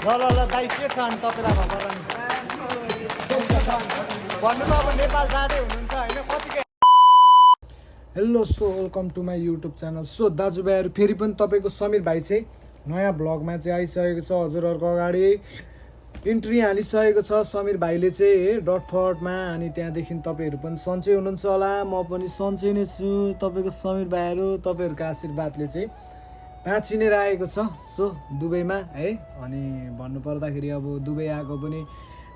ल दाइ के छ अनि तपाईँलाई खबर नि भन्नु त अब नेपाल जाँदै हुनुहुन्छ होइन कतिकै। Hello so welcome to my YouTube channel. So दाजुभाइहरू फेरि पनि तपाईँको समीर भाइ चाहिँ नयाँ भ्लगमा चाहिँ आइसकेको छ। हजुरहरूको अगाडि इन्ट्री हालिसकेको छ समीर भाइले चाहिँ डटफटमा। अनि त्यहाँदेखि तपाईँहरू पनि सन्चै हुनुहुन्छ होला, म पनि सन्चै नै छु। तपाईँको समीर भाइहरू तपाईँहरूको आशीर्वादले चाहिँ बाँचि नै रहेको छ। सो दुबईमा है, अनि भन्नुपर्दाखेरि अब दुबई आएको पनि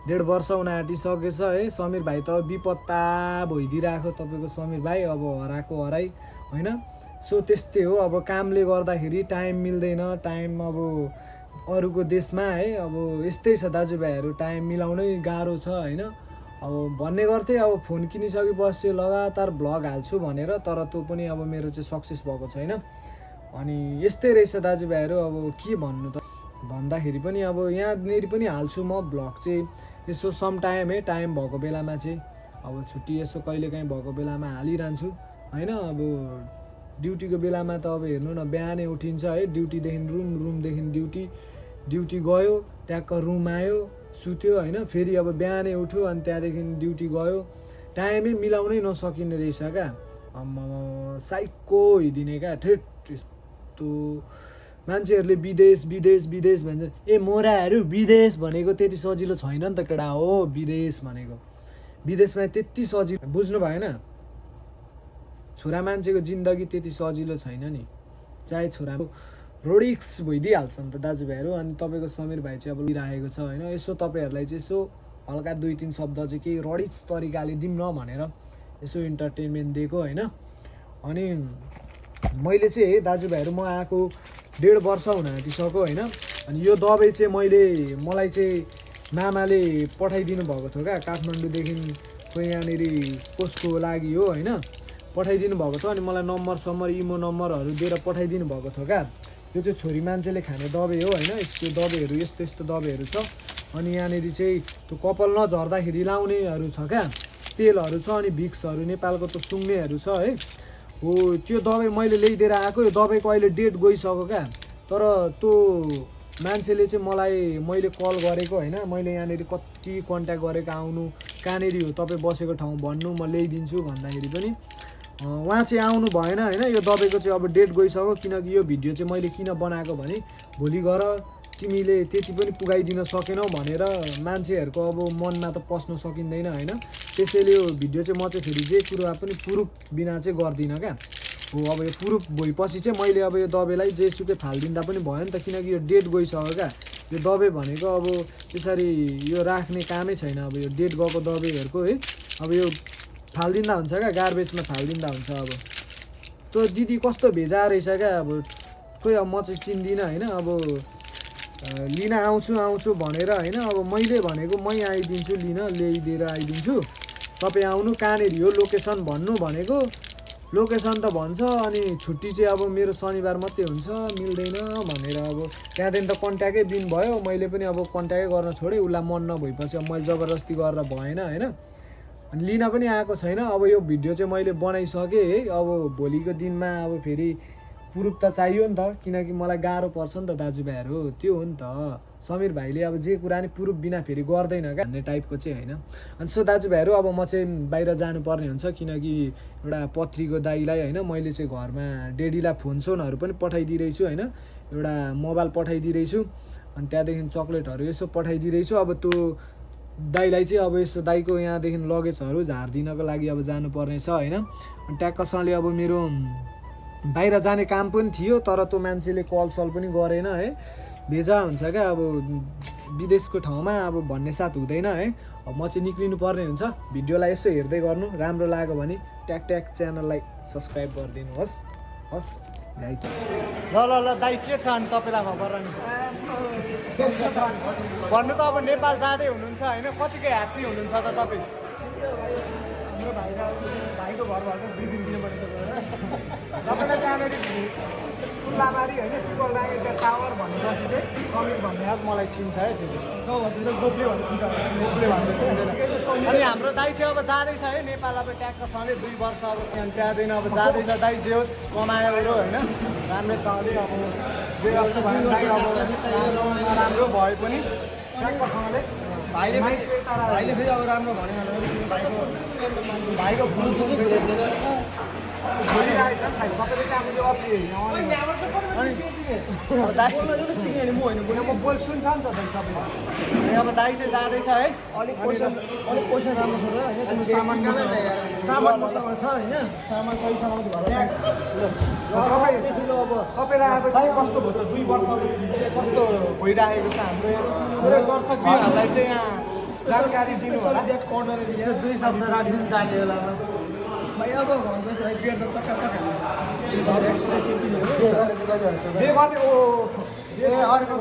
1.5 वर्ष हुन आँटिसकेछ है। समीर भाइ त बिपत्ता भइदिइरहेको तपाईँको समीर भाइ, अब हराएको हराइ होइन। सो त्यस्तै हो, अब कामले गर्दाखेरि टाइम मिल्दैन। टाइम अब अरूको देशमा है, अब यस्तै छ दाजुभाइहरू, टाइम मिलाउनै गाह्रो छ होइन। अब भन्ने गर्थेँ अब फोन किनिसकेपछि लगातार भ्लग हाल्छु भनेर, तर त्यो पनि अब मेरो चाहिँ सक्सेस भएको छैन। अनि यस्तै रहेछ दाजुभाइहरू, अब के भन्नु त भन्दाखेरि पनि अब यहाँनिर पनि हाल्छु म भ्लग चाहिँ यसो सम टाइम है, टाइम भएको बेलामा चाहिँ अब छुट्टी यसो कहिलेकाहीँ भएको बेलामा हालिरहन्छु होइन। अब ड्युटीको बेलामा त अब हेर्नु न, बिहानै उठिन्छ है, ड्युटीदेखि रुमदेखि ड्युटी गयो, ट्याक्क रुम आयो, सुत्यो होइन, फेरि अब बिहानै उठ्यो अनि त्यहाँदेखि ड्युटी गयो, टाइमै मिलाउनै नसकिने रहेछ क्या। साइको हिँडिदिने क्या ठेट। यस्तो मान्छेहरूले विदेश भन्छ, ए मोराहरू विदेश भनेको त्यति सजिलो छैन नि त केटा हो। विदेश भनेको विदेशमा त्यति सजिलो बुझ्नु भएन। छोरा मान्छेको जिन्दगी त्यति सजिलो छैन नि, चाहे छोरा रोडिक्स भइदिइहाल्छ नि त दाजुभाइहरू। अनि तपाईँको समीर भाइ चाहिँ अब लिइरहेको छ होइन। यसो तपाईँहरूलाई चाहिँ यसो हल्का 2-3 शब्द चाहिँ केही रडिक्स तरिकाले दिउँ न भनेर यसो इन्टरटेनमेन्ट दिएको होइन। अनि मैले चाहिँ है दाजुभाइहरू, म आएको 1.5 वर्ष हुन आँटिसक्यो होइन। अनि यो दबाई चाहिँ मलाई चाहिँ मामाले पठाइदिनु भएको थियो क्या, काठमाडौँदेखि यहाँनिर कसको लागि हो होइन, पठाइदिनु भएको थियो। अनि मलाई नम्बर इमो नम्बरहरू दिएर पठाइदिनु भएको थियो क्या। यो चाहिँ छोरी मान्छेले खाने दबाई हो होइन। यस्तो दबाईहरू यस्तो दबाईहरू छ। अनि यहाँनिर चाहिँ त्यो कपाल नझर्दाखेरि लाउनेहरू छ क्या, तेलहरू छ। अनि भिक्सहरू नेपालको त सुँग्नेहरू छ है। हो त्यो दबाई मैले ल्याइदिएर आएको। यो दबाईको अहिले डेट गइसक्यो क्या। तर त्यो मान्छेले चाहिँ मैले कल गरेको होइन, मैले यहाँनिर कति कन्ट्याक्ट गरेको, आउनु कहाँनिर हो तपाईँ बसेको ठाउँ भन्नु, म ल्याइदिन्छु भन्दाखेरि पनि उहाँ चाहिँ आउनु भएन होइन। यो दबाईको चाहिँ अब डेट गइसक्यो। किनकि यो भिडियो चाहिँ मैले किन बनाएको भने भोलि गएर तिमीले त्यति पनि पुगाइदिन सकेनौ भनेर मान्छेहरूको अब मनमा त पस्न सकिँदैन होइन। त्यसैले यो भिडियो चाहिँ म चाहिँ फेरि जे कुरा पनि प्रुफ बिना चाहिँ गर्दिनँ क्या। हो अब यो प्रुफ भएपछि चाहिँ मैले अब यो दबाईलाई जेसुकै फालिदिँदा पनि भयो नि त, किनकि यो डेट गइसक्यो क्या। यो दबाई भनेको अब त्यसरी यो राख्ने कामै छैन। अब यो डेट गएको दबाईहरूको है, अब यो फालिदिँदा हुन्छ क्या, गार्बेजमा फालिदिँदा हुन्छ। अब त्यो दिदी कस्तो भेजा रहेछ क्या। अब खोइ अब म चाहिँ चिन्दिनँ होइन। अब लिन आउँछु भनेर होइन। अब मैले भनेको मै आइदिन्छु, लिन ल्याइदिएर आइदिन्छु, तपाईँ आउनु कहाँनिर हो लोकेसन भन्नु भनेको। लोकेसन त भन्छ, अनि छुट्टी चाहिँ अब मेरो शनिबार मात्रै हुन्छ, मिल्दैन भनेर अब त्यहाँदेखि त कन्ट्याक्टै दिन भयो। मैले पनि अब कन्ट्याक्टै गर्न छोडेँ, उसलाई मन नभएपछि अब मैले जबरजस्ती गरेर भएन होइन। अनि लिन पनि आएको छैन। अब यो भिडियो चाहिँ मैले बनाइसकेँ है। अब भोलिको दिनमा अब फेरि प्रुफ त चाहियो नि त, किनकि मलाई गाह्रो पर्छ नि त दाजुभाइहरू, त्यो हो नि त। समीर भाइले अब जे कुरा नि प्रुफ बिना फेरि गर्दैन क्या भन्ने टाइपको चाहिँ होइन। अनि सो दाजुभाइहरू, अब म चाहिँ बाहिर जानुपर्ने हुन्छ, किनकि एउटा पत्रीको दाइलाई होइन मैले चाहिँ घरमा डेडीलाई फोनसोनहरू पनि पठाइदिइरहेछु होइन। एउटा मोबाइल पठाइदिइरहेछु, अनि त्यहाँदेखि चक्लेटहरू यसो पठाइदिइरहेछु। अब त्यो दाइलाई चाहिँ अब यसो दाइको यहाँदेखि लगेजहरू झारिदिनको लागि अब जानुपर्ने छ होइन। अनि ट्याक्कसँगले अब मेरो बाहिर जाने काम पनि थियो, तर त्यो मान्छेले कलसल पनि गरेन है। भेजा हुन्छ क्या अब विदेशको ठाउँमा, अब भन्ने साथ हुँदैन है। अब म चाहिँ निक्लिनु पर्ने हुन्छ। भिडियोलाई यसो हेर्दै गर्नु, राम्रो लाग्यो भने ट्याक च्यानललाई सब्सक्राइब गरिदिनु होस्। दाइ ल दाइ के छ अनि तपाईँलाई खबर नि भन्नु त। अब नेपाल जाँदै हुनुहुन्छ होइन, कतिकै ह्याप्पी हुनुहुन्छ त तपाईँ? मेरो भाइको घरबाट बिबिन दिनु पर्छ तपाईँलाई त्यहाँनिर फुल्लाबारी होइन, फुटबल राखेको त्यो टावर भनेपछि चाहिँ समीर भन्ने हात मलाई चिन्छ है। त्यो गोप्ले भन्ने चिन्छ, गोप्ले भन्ने चिन्दैन। अनि हाम्रो दाइ चाहिँ अब जाँदैछ है नेपाल। अब ट्याक्कसँगले 2 वर्ष अब त्यहाँदेखि अब जाँदैछ दाइ, जे होस् कमायोहरू होइन राम्रैसँगले अब जे जस्तो भयो दाइ अब राम्रो नराम्रो भए पनि ट्याक्कसँगले भाइले फेरि अब राम्रो भनेन भाइको फुल सुधि भइरहेछ नि भाइ तपाईँले चाहिँ अब यो अति म बोल सुन्छ नि त दाइ सबैले अब दाइ चाहिँ जाँदैछ है अलिक क्वेसन राम्रो छ त होइन सामान छ होइन सामान सही सलामत घर तपाईँलाई अब चाहिँ कस्तो भयो त 2 वर्ष कस्तो भइरहेको छ हाम्रो दर्शकहरूलाई चाहिँ यहाँ जानकारी दिनु होला दुई शब्द राखिदिनु दाइले बेलामा भाइ अब भन्छ भाइ बियर त चक्का अर्को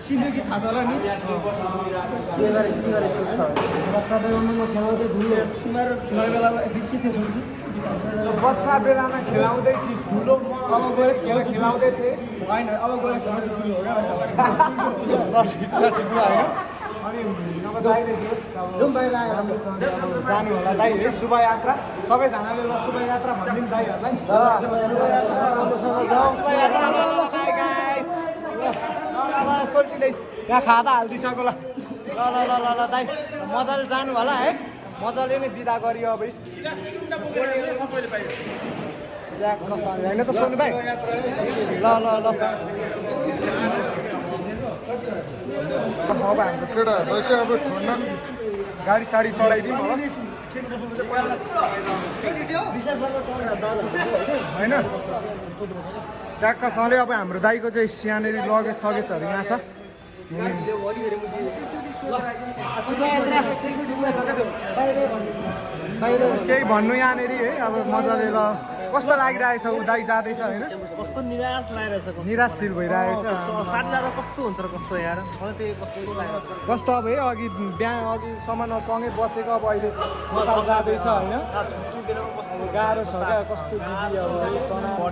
सिलुकी थाहा छ होला नि तिमीहरू खेल्ने बेलामा के थियो बच्चा बेलामा खेलाउँदै थिइस् ठुलो अब गएर खेलाउँदै थिएँ होइन अब गएर खेल्नु ठुलो हो क्या अनि अब दाइले जानु होला दाइ है शोभायात्रा सबैजनाले ल शोभायात्रा भनिदिनु दाइहरूलाई त्यहाँ खाँदा हालिदिइसक्यो ल दाइ मजाले जानु होला है मजाले नै बिदा गरियो अब होइन त सोनु भाइ ल अब हाम्रो केटाहरूलाई चाहिँ अब छोड्न गाडी साडी चढाइदिउँ होला होइन ट्याक्कसँगले अब हाम्रो दाइको चाहिँ सानरी लगेज सगेजहरू यहाँ छ केही भन्नु यहाँनिर है अब मजाले ल कस्तो लागिरहेछ ऊ दाइ जाँदैछ होइन कस्तो निराश लागिरहेछ निराश फिल भइरहेछ साथी जाँदा कस्तो हुन्छ र कस्तो यार मलाई त्यही कस्तो लाग्छ कस्तो अब है अघिसम्म सँगै बसेको अब अहिले नेपाल जाँदैछ होइन गाह्रो छ क्या कस्तो दिदी अब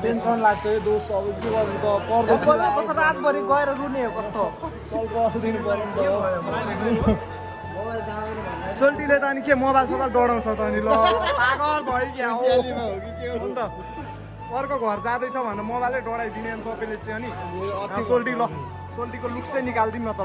टेन्सन लाग्छ है दोष अब के गर्नु त पर्दैछ कस्तो रातभरि गएर रुने हो कस्तो सल्भ दिनु पर्यो नि त सोल्टीले त अनि के मोबाइल सोबाइल डढाउँछ त अनि ल पागल भयो कि त अर्को घर जाँदैछ भनेर मोबाइलै डढाइदिने अनि तपाईँले चाहिँ अनि सोल्टी ल सोल्टीको लुक्स चाहिँ निकालिदिउँ न त ल